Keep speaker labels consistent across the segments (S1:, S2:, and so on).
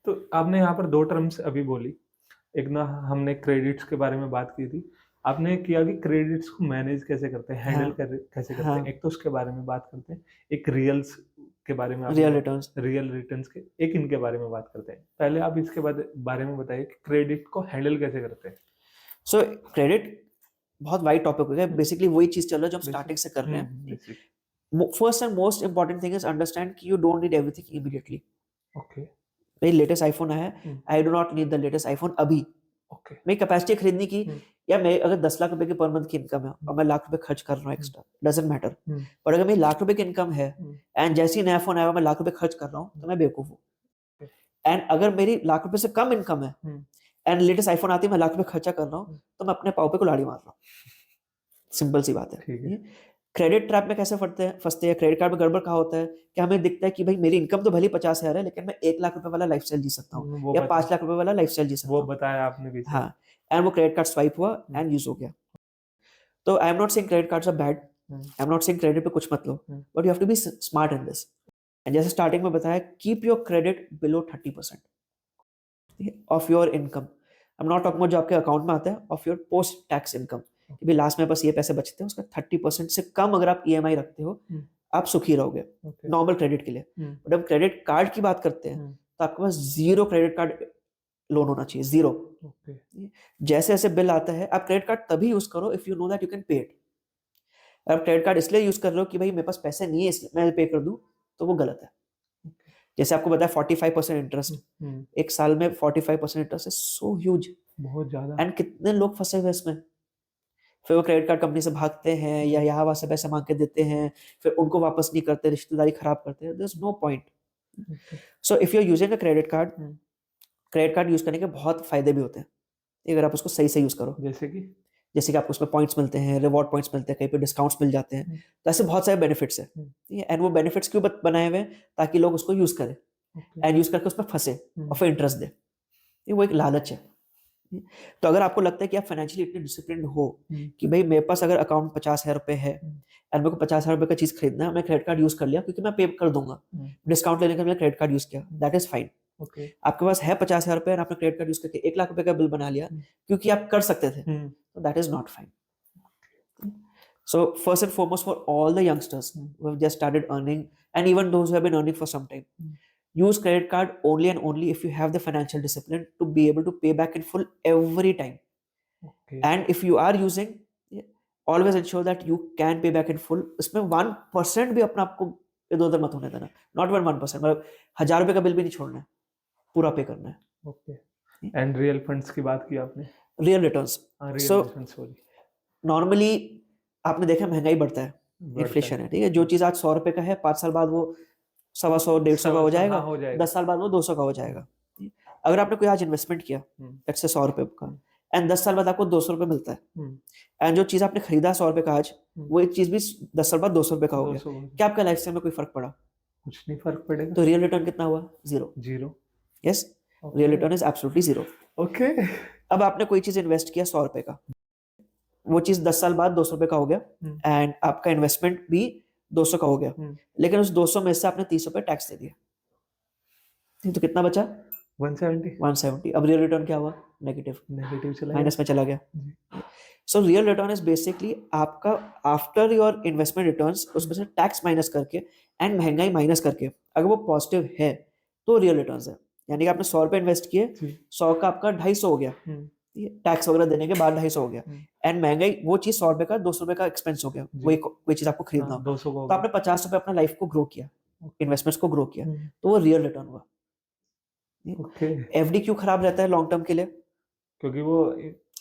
S1: तो आपने यहाँ पर 2 टर्म्स अभी बोली। एक ना हमने क्रेडिट्स के बारे में बात की थी। आपने किया कि क्रेडिट्स को मैनेज कैसे करते हैं, हैंडल
S2: हाँ,
S1: कैसे करते हैं।
S2: हाँ,
S1: एक तो उसके बारे में बात करते हैं, एक रियल्स के बारे में आपने
S2: रियल
S1: बात
S2: रिटर्न्स।
S1: रियल रिटर्न्स के एक इनके बारे में बात करते हैं। पहले आप इसके बाद बारे में बताइए कि क्रेडिट को हैंडल कैसे करते हैं?
S2: सो क्रेडिट बहुत वाइड टॉपिक हो गया,
S1: हुँ,
S2: बेसिकली वही चीज चल रहा है जो हम
S1: बेसिक
S2: स्टार्टिंग से कर रहे हैं।
S1: Basic
S2: first and most important thing is understand कि you don't need everything immediately.
S1: Okay,
S2: भाई लेटेस्ट आईफोन आया है,
S1: hmm,
S2: I do not need the latest iPhone अभी।
S1: ओके,
S2: मेरी कैपेसिटी खरीदने की,
S1: हुँ,
S2: या मैं अगर 10 लाख रुपए की पर मंथ की इनकम है
S1: हुँ,
S2: और मैं लाख रुपए खर्च कर रहा हूँ
S1: हुँ,
S2: एक्स्ट्रा, डजेंट मैटर।
S1: हुँ,
S2: पर अगर मेरी लाख रुपए की इनकम है
S1: हुँ,
S2: एंड जैसे ही नया फोन आया मैं लाख रुपए खर्च कर रहा हूँ,
S1: हुँ,
S2: तो मैं बेवकूफ हूँ।
S1: ओके,
S2: एंड अगर मेरी लाख रुपए से कम इनकम है
S1: हुँ,
S2: एंड लेटेस्ट आईफोन आती है, मैं लाख रुपए खर्चा कर रहा हूँ,
S1: हुँ,
S2: तो मैं अपने पाँव पे कुल्हाड़ी मार रहा हूँ। सिंपल सी बात
S1: ठीक
S2: है।
S1: है।
S2: क्रेडिट ट्रैप में कैसे फंसते हैं, क्रेडिट कार्ड में गड़बड़ कहाँ होता है कि हमें दिखता है कि भाई मेरी इनकम तो भले 50,000 है, लेकिन मैं 1 लाख रुपए वाला लाइफस्टाइल जी सकता हूँ
S1: वो
S2: या
S1: बता
S2: 5 लाख रुपए वाला लाइफस्टाइल जी
S1: वो
S2: सकता हूँ।
S1: बताया आपने पीछे।
S2: हाँ, एंड वो क्रेडिट कार्ड स्वाइप हुआ
S1: हुँ,
S2: एंड यूज हो गया। तो I am not saying credit cards are bad,
S1: hmm,
S2: I am not saying credit पे कुछ मत लो,
S1: hmm,
S2: but you have to be smart in this. And जैसे स्टार्टिंग में बताया, keep your credit below 30% of your income. I am not talking about जो आपके account में आता है, of your post tax income, कि भाई लास्ट में बस ये पैसे बचते हैं, उसका 30% से कम अगर आप ईएमआई रखते हो,
S1: हुँ,
S2: आप सुखी रहोगे
S1: ओके,
S2: नॉर्मल क्रेडिट के लिए।
S1: हुँ,
S2: बट अब क्रेडिट कार्ड की बात करते हैं,
S1: हुँ,
S2: तो आपके पास जीरो क्रेडिट कार्ड लोन होना चाहिए, जीरो।
S1: ओके,
S2: जैसे जैसे बिल आता है, आप क्रेडिट कार्ड तभी यूज करो if you know that you can pay it. आप क्रेडिट कार्ड इसलिए यूज कर रहे हो कि भाई मेरे पास पैसे नहीं है इसलिए मैं पे कर दूं, तो वो गलत है।
S1: ओके,
S2: जैसे आपको बताया 45%
S1: हुँ,
S2: इंटरेस्ट,
S1: हुँ,
S2: एक साल में 45% इंटरेस्ट है, सो ह्यूज।
S1: बहुत ज़्यादा।
S2: एंड कितने लोग फंसे हुए इसमें, फिर वो क्रेडिट कार्ड कंपनी से भागते हैं या
S1: हुँ,
S2: यहाँ वहां से पैसे मांग के देते हैं, फिर उनको वापस नहीं करते, रिश्तेदारी खराब करते हैं, there is no point.
S1: Okay,
S2: so if you are using a credit card,
S1: hmm,
S2: credit card use करने के बहुत फायदे भी होते हैं अगर आप उसको सही से यूज करो।
S1: जैसे कि?
S2: जैसे कि आपको उसमें पॉइंट्स मिलते हैं, रिवॉर्ड पॉइंट्स मिलते हैं, कहीं पे डिस्काउंट्स मिल जाते हैं,
S1: हुँ,
S2: तो ऐसे बहुत सारे बेनिफिट्स हैं।
S1: हुँ,
S2: ठीक है, एंड वो बेनिफिट्स क्यों बनाए हुए हैं, ताकि लोग उसको यूज करें
S1: ओके,
S2: एंड यूज करके उसमें फंसे और
S1: हुँ,
S2: फिर इंटरेस्ट दे। ये वो एक लालच है। तो अगर आपको लगता है कि आप फाइनेंशियली इतने डिसिप्लिन हो
S1: हुँ,
S2: कि भाई मेरे पास अगर अकाउंट 50,000 रुपए है
S1: हुँ,
S2: एंड मेरे को 50,000 रुपए का चीज खरीदना है, मैं क्रेडिट कार्ड यूज कर लिया क्योंकि मैं पे कर दूंगा,
S1: हुँ,
S2: डिस्काउंट लेने के लिए मैंने क्रेडिट कार्ड यूज किया,
S1: हुँ,
S2: दैट इज फाइन।
S1: ओके,
S2: आपके पास है 50,000 रुपए और आपने क्रेडिट कार्ड यूज करके 1 लाख रुपए का बिल बना लिया
S1: हुँ,
S2: क्योंकि आप कर सकते थे,
S1: हुँ,
S2: तो that is not fine. So first and foremost, for all the youngsters
S1: hmm,
S2: who have just started earning, and even those who have been earning for some time,
S1: hmm,
S2: use credit card only and only if you have the financial discipline to be able to pay back in full every time.
S1: Okay,
S2: And if you are using, yeah, always ensure that you can pay back in full. इसमें 1% भी अपना आपको इधर उधर मत होने देना, not one 1%, मतलब 1,000 रुपए का बिल भी नहीं छोड़ना है, पूरा पे करना
S1: ओके।
S2: है।
S1: एंड रियल फंड्स की बात की आपने?
S2: Real returns.
S1: हाँ, real
S2: so
S1: returns sorry,
S2: normally आपने देखा महंगाई बढ़ता है,
S1: बढ़ता
S2: इन्फ्लेशन
S1: है।
S2: है, ठीक है, जो
S1: हुँ,
S2: चीज आज 100 रुपए का है 5 साल बाद वो 125 150 का हो
S1: हाँ,
S2: जाएगा,
S1: हो जाएगा।
S2: 10 साल बाद वो 200 का हो
S1: हुँ,
S2: जाएगा। अगर आपने कोई आज इन्वेस्टमेंट किया,
S1: हुँ,
S2: लेट्स से 100 रुपए का,
S1: हुँ,
S2: एंड 10 साल बाद आपको 200 रुपए मिलता है,
S1: हुँ,
S2: एंड जो चीज आपने खरीदा 100 रुपए का आज,
S1: हुँ,
S2: वो एक चीज भी 10 साल बाद 200 रुपए का हो गया,
S1: 200 हो गया,
S2: क्या आपका लाइफ में कोई फर्क पड़ा?
S1: कुछ नहीं फ़र्क पड़ेगा।
S2: तो रियल रिटर्न कितना हुआ? Zero.
S1: 0
S2: yes, real
S1: okay,
S2: return is absolutely zero.
S1: Okay.
S2: अब आपने कोई चीज इन्वेस्ट किया 100 रुपए का, वो चीज 10 साल बाद 200 रुपए का हो गया,
S1: हुँ,
S2: एंड आपका इन्वेस्टमेंट भी 200 का हो गया,
S1: हुँ,
S2: लेकिन उस 200 में से आपने 30 रुपए टैक्स दे दिया, तो कितना बचा?
S1: 170
S2: 170। अब रियल रिटर्न क्या हुआ? नेगेटिव,
S1: नेगेटिव चला गया।
S2: माइनस में चला गया।
S1: जी,
S2: so real return is basically आपका after your investment returns,
S1: hmm,
S2: उसमें से टैक्स माइनस करके एंड महंगाई माइनस करके, अगर वो पॉजिटिव है तो रियल रिटर्न है। यानी कि आपने 100 रुपए इन्वेस्ट किए,
S1: जी,
S2: 100 का आपका 250 हो गया,
S1: हुँ,
S2: टैक्स वगैरह देने के बाद 250 हो गया,
S1: हुँ,
S2: एंड महंगाई वो चीज 100 रुपए का 200 रुपए का एक्सपेंस हो गया,
S1: जी,
S2: वही कोई चीज आपको खरीदना
S1: हाँ,
S2: हो,
S1: 200 का हो
S2: तो
S1: गया।
S2: आपने 50 रुपए अपना लाइफ को ग्रो किया,
S1: ओके,
S2: इन्वेस्टमेंट्स को ग्रो किया,
S1: हुँ,
S2: तो वो रियल रिटर्न हुआ।
S1: ओके,
S2: एफडी क्यों खराब रहता है लॉन्ग टर्म के लिए?
S1: क्योंकि वो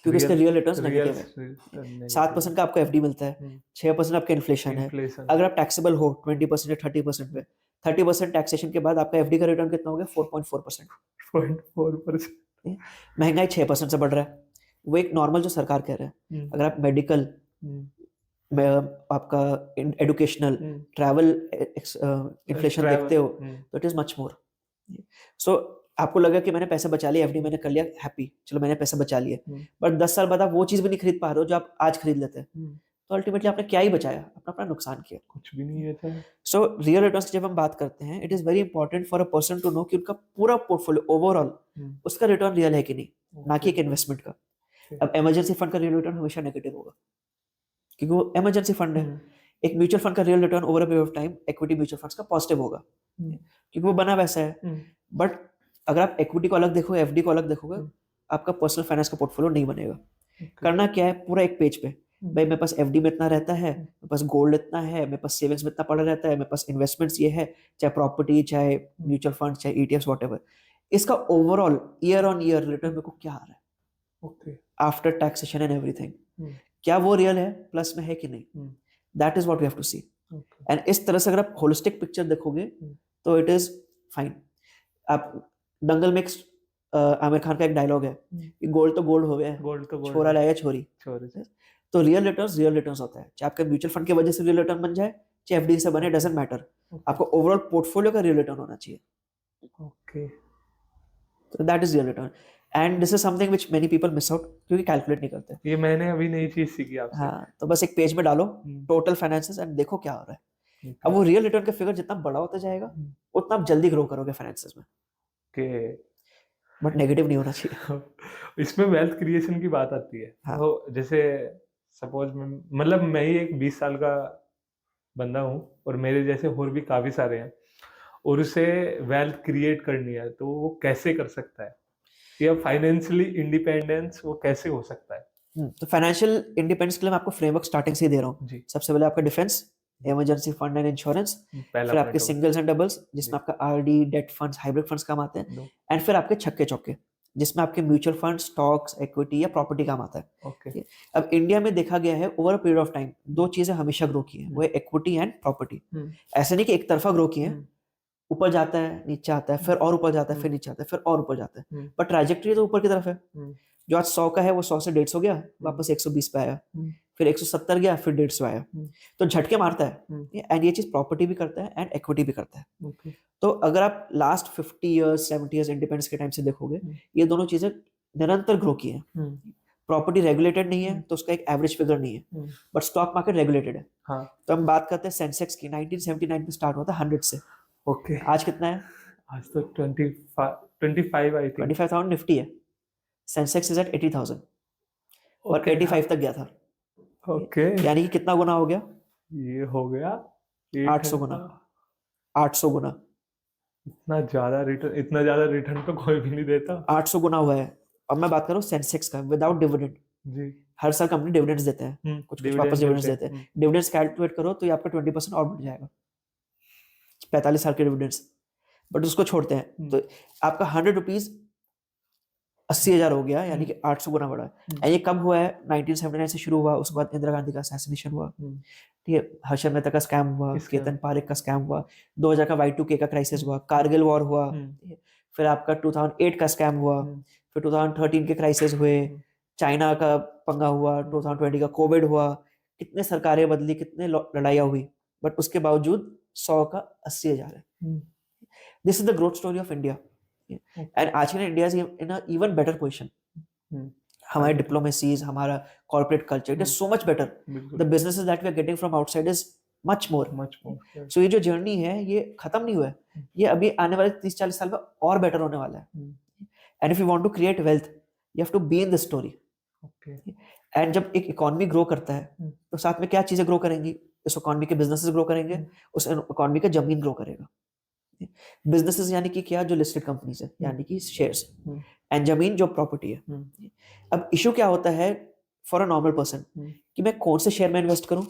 S2: क्योंकि इसके रियल रिटर्न्स
S1: रियल
S2: नेगेटिव है। सात
S1: नेगेटिव है।
S2: परसेंट का आपको एफडी मिलता है,
S1: हुँ,
S2: 6% आपका इन्फ्लेशन है।
S1: इन्फ्लेशन है।
S2: अगर आप टैक्सेबल हो 20% या 30% पे, 30% टैक्सेशन के बाद आपका एफडी का रिटर्न कितना हो गया? 4.4%।
S1: 0.4%
S2: महंगाई 6% से बढ़ रहा है, वो एक नॉर्मल जो सरकार कह रहा है।
S1: हुँ,
S2: अगर आप मेडिकल
S1: हुँ,
S2: में आपका एडुकेशनल
S1: हुँ,
S2: ट्रैवल इन्फ्लेशन देखते
S1: ट्रैवल
S2: हो,
S1: हुँ,
S2: तो इट इज मच मोर। सो आपको लगा कि मैंने पैसे बचा लिए, एफडी
S1: हुँ,
S2: मैंने कर लिया, हैप्पी, चलो मैंने पैसे बचा लिए,
S1: हुँ,
S2: बट 10 साल बाद आप वो चीज भी नहीं खरीद पा रहे हो जो आप आज खरीद लेते हैं,
S1: हुँ,
S2: तो अल्टीमेटली आपने क्या ही बचाया, अपना अपना नुकसान किया।
S1: कुछ भी नहीं है था।
S2: सो रियल रिटर्न्स की जब हम बात करते हैं, it is very important for a person to know कि उनका पूरा पोर्टफोलियो ओवरऑल उसका रिटर्न रियल है कि नहीं, ना कि एक इन्वेस्टमेंट का। अब इमरजेंसी फंड का रियल रिटर्न हमेशा नेगेटिव होगा क्योंकि वो इमरजेंसी फंड है। एक म्यूचुअल फंड का real return over a period of time equity mutual funds का पॉजिटिव होगा क्योंकि वो बना वैसा है। बट अगर आप इक्विटी को अलग देखोगे, एफडी को अलग देखोगे, आपका पर्सनल फाइनेंस का पोर्टफोलियो नहीं बनेगा। करना क्या है, पूरा एक पेज पे, भाई मेरे पास एफडी में इतना रहता है, मेरे पास गोल्ड इतना है, मेरे पास सेविंग्स में इतना पड़ा रहता है, मेरे पास इन्वेस्टमेंट्स ये है, चाहे प्रॉपर्टी, चाहे म्यूचुअल फंड, चाहे ईटीएफ्स, व्हाटएवर, इसका overall year on year return मेरे को क्या आ रहा है आफ्टर टैक्सेशन एंड एवरीथिंग, क्या वो रियल है, प्लस में है कि नहीं, that is what we have to see. And इस तरह से अगर आप होलिस्टिक पिक्चर देखोगे तो इट इज फाइन। आप दंगल में आमिर खान का एक डायलॉग है कि गोल्ड तो गोल्ड हो गया है, छोरा लाया छोरी। तो रियल रिटर्न्स होता है, चाहे आपका म्यूचुअल फंड की वजह से रियल रिटर्न बन जाए, चाहे एफडी से बने, डजंट मैटर, आपको ओवरऑल पोर्टफोलियो का रियल रिटर्न होना चाहिए।
S1: ओके,
S2: तो that is real return and this is something which many people miss out क्योंकि कैलकुलेट नहीं करते।
S1: ये मैंने अभी नई चीज सीखी आपसे।
S2: हाँ, तो बस एक पेज में डालो टोटल फाइनेंसेस एंड देखो क्या हो रहा है। अब वो रियल रिटर्न का फिगर जितना बड़ा होता जाएगा उतना आप जल्दी ग्रो करोगे फाइनेंसेस में, बट नेगेटिव नहीं होना चाहिए।
S1: इसमें वेल्थ क्रिएशन की बात आती है।
S2: हाँ।
S1: तो जैसे सपोज मतलब मैं ही एक 20 साल का बंदा हूँ और मेरे जैसे और भी काफी सारे हैं और उसे वेल्थ क्रिएट करनी है, तो वो कैसे कर सकता है, या फाइनेंशियली इंडिपेंडेंस वो कैसे हो सकता है?
S2: तो फाइनेंशियल इंडिपेंडेंस के लिए मैं आपको फ्रेमवर्क स्टार्टिंग से ही दे रहा हूँ। सबसे पहले आपका defence, emergency fund and insurance, फिर आपके सिंगल्स एंड डबल्स जिसमें आपका RD, date funds, hybrid funds काम आते हैं, एंड फिर आपके छक्के चौके जिसमें आपके म्यूचुअल फंड, स्टॉक्स, इक्विटी या प्रॉपर्टी काम आता है। अब इंडिया में देखा गया है over a period of time दो चीजें हमेशा ग्रो की है, वो है इक्विटी एंड प्रॉपर्टी। ऐसे नहीं कि एक तरफा ग्रो की है, ऊपर जाता है, नीचे आता है, फिर और ऊपर जाता है, फिर नीचे आता है, फिर और ऊपर जाता है, बट ट्रैजेक्टरी तो ऊपर की तरफ है। जो आज 100 का है वो 100 से 150 गया, वापस 120 पे आया, फिर 170 गया, फिर 150 आया, तो झटके मारता है। एंड ये चीज प्रॉपर्टी भी करता है एंड इक्विटी भी करता है। तो अगर आप लास्ट 50 इयर्स 70 इयर्स इंडिपेंडेंस के टाइम से देखोगे, ये दोनों चीजें निरंतर ग्रो की है। प्रॉपर्टी रेगुलेटेड नहीं है तो उसका एक एवरेज फिगर नहीं है, बट स्टॉक मार्केट रेगुलेटेड है। तो हम बात करते हैं सेंसेक्स की, 1979 में स्टार्ट हुआ था 100 से। आज कितना है?
S1: आज तो 25 आई थिंक
S2: 25,000 निफ्टी है। सेंसेक्स इज एट 80,000 और 85 तक गया था। यानी कि कितना गुना हो गया?
S1: ये हो गया
S2: 800 गुना। 800 गुना।
S1: इतना ज्यादा रिटर्न तो कोई भी नहीं देता।
S2: 800 गुना हुआ है। अब मैं बात करूं सेंसेक्स का विदाउट डिविडेंड।
S1: जी।
S2: हर साल कंपनी डिविडेंड्स देते हैं, कुछ वापस डिविडेंड्स देते हैं। डिविडेंड्स कैलकुलेट करो तो ये आपका 20% और बढ़ जाएगा, 45 साल के डिविडेंड्स, बट उसको छोड़ते हैं तो आपका 100 रुपीज 80,000 हो गया, यानी कि 800 गुना बढ़ा है। ये कब हुआ है? 1979 से शुरू हुआ, उसके बाद इंदिरा गांधी का असैसिनेशन हुआ, ठीक है, हर्षद मेहता का स्कैम हुआ, केतन पारेख का स्कैम हुआ, 2000 का Y2K का क्राइसिस हुआ, कारगिल वॉर हुआ, फिर आपका 2008 का स्कैम हुआ, फिर 2013 के क्राइसिस हुए, चाइना का पंगा हुआ, 2020 का कोविड हुआ, कितने सरकारें बदली, कितने लड़ाइयाँ हुई, बट उसके बावजूद 100 का 80,000 है। This is the growth story of India and आज के India is in a even better position. हमारी डिप्लोमेसीज, हमारा corporate culture, it is so much better. The businesses that we are getting from outside is much more. So ये जो journey है ये खत्म नहीं हुआ है, ये अभी आने वाले 30-40 साल में और बेटर होने वाला है। And if you want to create wealth you have to be in the story. And जब एक इकोनॉमी ग्रो करता है तो साथ में क्या चीजें ग्रो करेंगी? उस इकोनॉमी के बिजनेसेस ग्रो करेंगे, उस इकोनॉमी का जमीन ग्रो करेगा। बिजनेसेस यानी कि क्या? जो लिस्टेड कंपनीज है, यानी कि शेयर्स, एंड जमीन जो प्रॉपर्टी है। अब इशू क्या होता है फॉर अ नॉर्मल पर्सन कि मैं कौन से शेयर में इन्वेस्ट करूं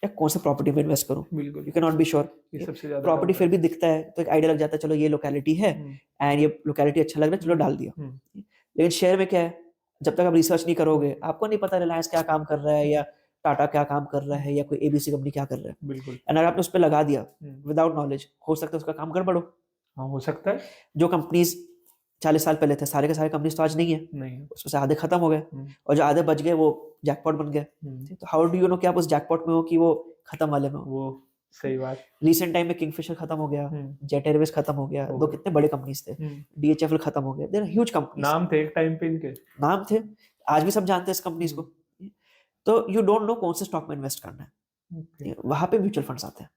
S2: या कौन से प्रॉपर्टी में इन्वेस्ट करूं? You can not be sure. Property फिर भी दिखता है तो एक आइडिया लग जाता है, चलो ये लोकेलिटी है एंड ये लोकेलिटी अच्छा लग रहा है, चलो डाल दिया। लेकिन शेयर में क्या है, जब तक आप रिसर्च नहीं करोगे आपको नहीं पता रिलायंस क्या काम कर रहा है या टाटा क्या काम कर रहा है या कोई एबीसी कंपनी क्या कर रहा है। एंड अगर आपने उस पर लगा दिया विदाउट नॉलेज, हो सकता है उसका काम गड़बड़ हो।
S1: हाँ, हो सकता है।
S2: जो कंपनीज 40 साल पहले थे, सारे के सारे कंपनीज तो आज नहीं है, उसमें से आधे खत्म हो गए और जो आधे बच गए वो जैकपॉट बन गए। तो हाउ डू यू नो कि आप उस जैकपॉट में हो कि वो खत्म वाले में हो?
S1: वो सही बात।
S2: रिसेंट टाइम में किंगफिशर खत्म हो गया, जेट एयरवेज खत्म हो गया, दो कितने बड़े कंपनीज थे, डीएचएफएल खत्म हो गया। There are huge companies.
S1: नाम थे एक टाइम पे इनके,
S2: नाम थे, आज भी सब जानते हैं इस कंपनीज को। तो यू डोंट नो कौन से स्टॉक में इन्वेस्ट करना है,
S1: ओके
S2: वहां पे म्यूचुअल फंड्स आते हैं।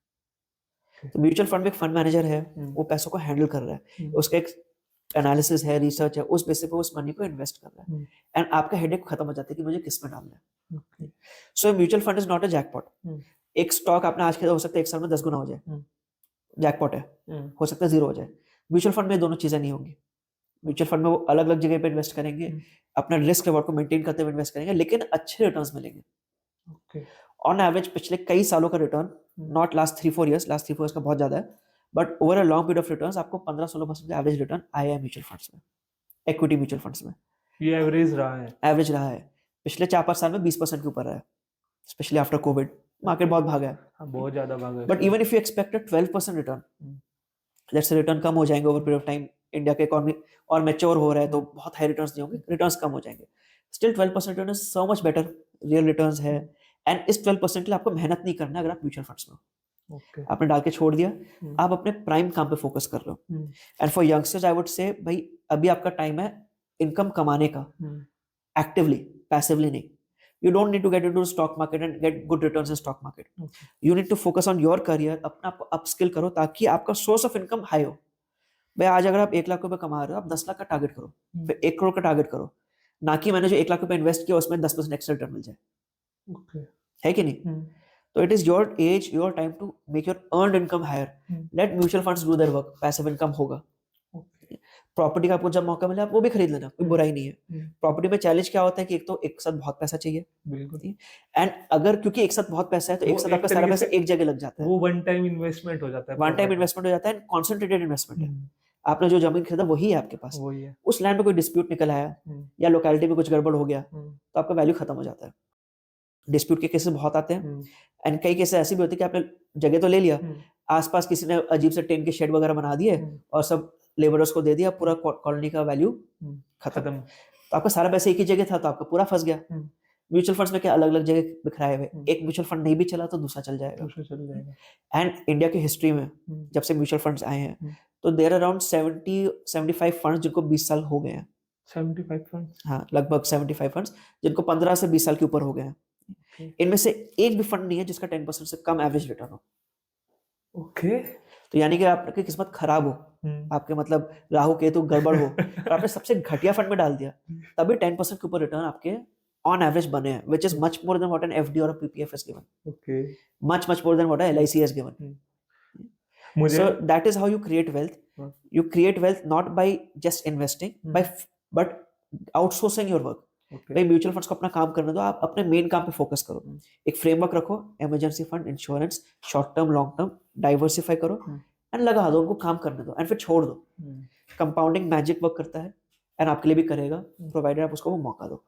S2: तो म्यूचुअल फंड में एक फंड मैनेजर है,
S1: हम्म,
S2: वो पैसों को हैंडल कर रहा है,
S1: हम्म,
S2: उसका एक एनालिसिस है, रिसर्च है, उस बेसिस पे उस मनी को इन्वेस्ट कर रहा है,
S1: हम्म,
S2: एंड आपका हेडेक खत्म हो जाता है कि मुझे किस में डालना है।
S1: Okay
S2: so mutual fund is not a jackpot.
S1: Hmm,
S2: एक स्टॉक आपने आज खरीदा, हो सकता है एक साल में 10 गुना हो जाए,
S1: हम्म,
S2: जैकपॉट है, हो सकता है 0 हो जाए। म्यूचुअल फंड में दोनों चीजें नहीं होंगी। म्यूचुअल फंड में वो अलग अलग जगह पे इन्वेस्ट करेंगे,
S1: हम्म,
S2: अपना रिस्क रिवॉर्ड को मेंटेन करते हुए इन्वेस्ट करेंगे, लेकिन अच्छे रिटर्न्स मिलेंगे।
S1: ओके
S2: ऑन एवरेज पिछले कई सालों का return, not last 3-4 years, last 3-4 years का बहुत ज्यादा है, but over a long period of returns आपको 15-16% का एवरेज रिटर्न आया है म्यूचुअल फंड्स में, इक्विटी म्यूचुअल फंड्स में
S1: ये एवरेज रहा है।
S2: एवरेज रहा है। पिछले 4-5 साल में 20% के ऊपर रहा है, स्पेशली आफ्टर कोविड मार्केट बहुत भागा है।
S1: हाँ बहुत ज्यादा भागा है
S2: बट
S1: इसमें।
S2: Even if you expect a 12% return, let's say return कम हो जाएंगे over period of time, India का इकोनॉमी और मैच्योर हो रहा है तो बहुत हाई रिटर्न्स नहीं होंगे, रिटर्न्स कम हो जाएंगे, still 12% return is so much better, real returns है। एंड इस 12% के लिए आपको मेहनत नहीं करना है अगर आप म्यूचुअल फंड्स में हो।
S1: ओके
S2: आपने डाल के छोड़ दिया, आप अपने प्राइम काम पे फोकस कर रहे हो। And for youngsters I would say भाई अभी आपका टाइम है इनकम कमाने का, एक्टिवली, पैसिवली नहीं। You don't need to get into the stock market and get good returns in stock market.
S1: Okay.
S2: You need to focus on your career, अपना आपको upskill करो ताकि आपका सोर्स ऑफ इनकम हाई हो। भाई आज अगर आप 1 लाख रुपए कमा रहे हो, आप 10 लाख का टारगेट करो, फिर 1 करोड़ का टारगेट करो, ना कि मैंने जो 1 लाख रुपए इन्वेस्ट किया उसमें 10% एक्स्ट्रा रिटर्न मिल जाए,
S1: Okay.
S2: है कि नहीं? तो it is your age, your time to make your earned income higher. Let mutual funds do their work, passive income होगा।
S1: Okay.
S2: प्रॉपर्टी का आपको जब मौका मिले आप वो भी खरीद लेना, कोई बुराई नहीं है। प्रॉपर्टी में चैलेंज क्या होता है कि एक तो एक साथ बहुत पैसा चाहिए,
S1: बिल्कुल।
S2: एंड अगर क्योंकि एक साथ बहुत पैसा है तो
S1: वो
S2: एक साथ
S1: एक
S2: आपका सारा
S1: तरीके
S2: पैसा
S1: से
S2: एक जगह लग जाता है,
S1: वो वन टाइम इन्वेस्टमेंट हो जाता है,
S2: वन टाइम
S1: property।
S2: इन्वेस्टमेंट हो जाता है, कॉन्सेंट्रेटेड इन्वेस्टमेंट है। आपने जो जमीन खरीदा वही है आपके पास,
S1: वही है।
S2: उस लैंड में कोई डिस्प्यूट निकल आया या लोकेलिटी में कुछ गड़बड़ हो गया तो आपका वैल्यू खत्म हो जाता है। डिस्प्यूट के केसेस बहुत आते हैं, एंड कई केसेस ऐसे भी होते हैं कि आपने जगह तो ले लिया, आसपास किसी ने अजीब से टेन के शेड वगैरह बना दिए और सब लेबरर्स को दे दिया, पूरा कॉलोनी का वैल्यू खत्म। तो आपका सारा पैसा एक ही जगह था तो आपका पूरा फंस गया। म्यूचुअल फंड्स में क्या अलग अलग जगह बिखराए हुए, एक म्यूचुअल फंड नहीं भी चला तो दूसरा चल जाएगा। एंड इंडिया की हिस्ट्री में जब से म्यूचुअल फंड्स आए हैं तो देयर अराउंड 70-75 फंड्स जिनको 20 साल हो गए हैं।
S1: 75 फंड्स,
S2: हाँ लगभग 75 फंड्स जिनको 15 से 20 साल के ऊपर हो गए हैं। इनमें से एक भी फंड नहीं है जिसका 10% से कम एवरेज रिटर्न हो।
S1: ओके।
S2: तो यानी कि आपकी किस्मत खराब हो, आपके मतलब राहु केतु गड़बड़ हो और आपने सबसे घटिया फंड में डाल दिया, तभी 10% के ऊपर रिटर्न आपके ऑन एवरेज बने हैं, which is much more than what an FD or a PPF has given.
S1: Okay.
S2: Much more than what a LIC has given.
S1: मुझे
S2: So that is how you create wealth. You create wealth not by just investing, but outsourcing your work. भाई mutual funds को अपना काम करने दो, आप अपने main काम पे फोकस करो। एक फ्रेमवर्क रखो, emergency fund, insurance, short term, long term, diversify करो एंड लगा दो, उनको काम करने दो एंड फिर छोड़ दो। कंपाउंडिंग मैजिक वर्क करता है एंड आपके लिए भी करेगा, प्रोवाइडेड आप उसको वो मौका दो।